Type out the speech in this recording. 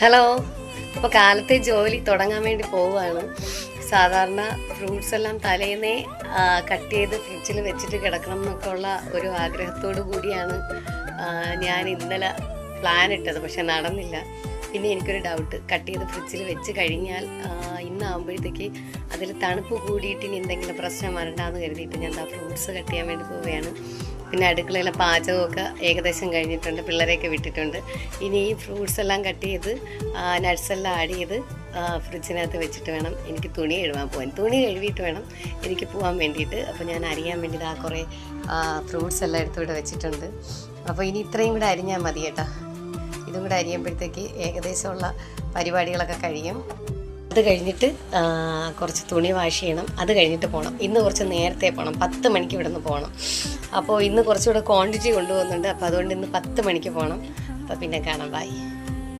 Hello. അപ്പോൾ കാലത്തെ ജോലി തുടങ്ങാൻ വേണ്ടി പോവുകയാണ്. സാധാരണ ഫ്രൂട്ട്സ് എല്ലാം തലേന്നേ കട്ട് ചെയ്ത് ഫ്രിഡ്ജിൽ വെച്ചിട്ട് കിടക്കണം എന്നൊക്കെ ഉള്ള ഒരു ആഗ്രഹത്തോടു കൂടിയാണ് ഞാൻ ഇന്നലെ പ്ലാൻ ഇട്ടത്. പക്ഷെ നടന്നില്ല. പിന്നെ എനിക്കൊരു ഡൗട്ട്, കട്ട് ചെയ്ത് ഫ്രിഡ്ജിൽ വെച്ച് കഴിഞ്ഞാൽ ഇന്നാകുമ്പോഴത്തേക്ക് അതിൽ തണുപ്പ് കൂടിയിട്ട് ഇനി എന്തെങ്കിലും പ്രശ്നം വരണ്ടാന്ന് കരുതിയിട്ട് ഞാൻ ഫ്രൂട്ട്സ് കട്ട് ചെയ്യാൻ വേണ്ടി പോവുകയാണ്. പിന്നെ അടുക്കളയിലെ പാചകമൊക്കെ ഏകദേശം കഴിഞ്ഞിട്ടുണ്ട്, പിള്ളേരെയൊക്കെ വിട്ടിട്ടുണ്ട്. ഇനി ഈ ഫ്രൂട്ട്സ് എല്ലാം കട്ട് ചെയ്ത് നട്ട്സ് എല്ലാം ആഡ് ചെയ്ത് ഫ്രിഡ്ജിനകത്ത് വെച്ചിട്ട് വേണം എനിക്ക് തുണി കഴുകാൻ പോകാൻ. തുണി കഴുകിയിട്ട് വേണം എനിക്ക് പോകാൻ വേണ്ടിയിട്ട്. അപ്പോൾ ഞാൻ അരിയാൻ വേണ്ടിയിട്ട് കുറേ ഫ്രൂട്ട്സ് എല്ലാം എടുത്തുകൂടെ വെച്ചിട്ടുണ്ട്. അപ്പോൾ ഇനി ഇത്രയും കൂടെ അരിഞ്ഞാൽ മതി കേട്ടോ. ഇതും കൂടെ അരിയുമ്പോഴത്തേക്ക് ഏകദേശമുള്ള പരിപാടികളൊക്കെ കഴിയും. അത് കഴിഞ്ഞിട്ട് കുറച്ച് തുണി വാഷ് ചെയ്യണം. അത് കഴിഞ്ഞിട്ട് പോകണം. ഇന്ന് കുറച്ച് നേരത്തെ പോകണം, 10 മണിക്ക് ഇവിടെ നിന്ന് പോകണം. അപ്പോൾ ഇന്ന് കുറച്ചുകൂടെ ക്വാണ്ടിറ്റി കൊണ്ടുപോകുന്നുണ്ട്. അപ്പോൾ അതുകൊണ്ട് ഇന്ന് 10 മണിക്ക് പോകണം. അപ്പോൾ പിന്നെ കാണാം. ബൈ.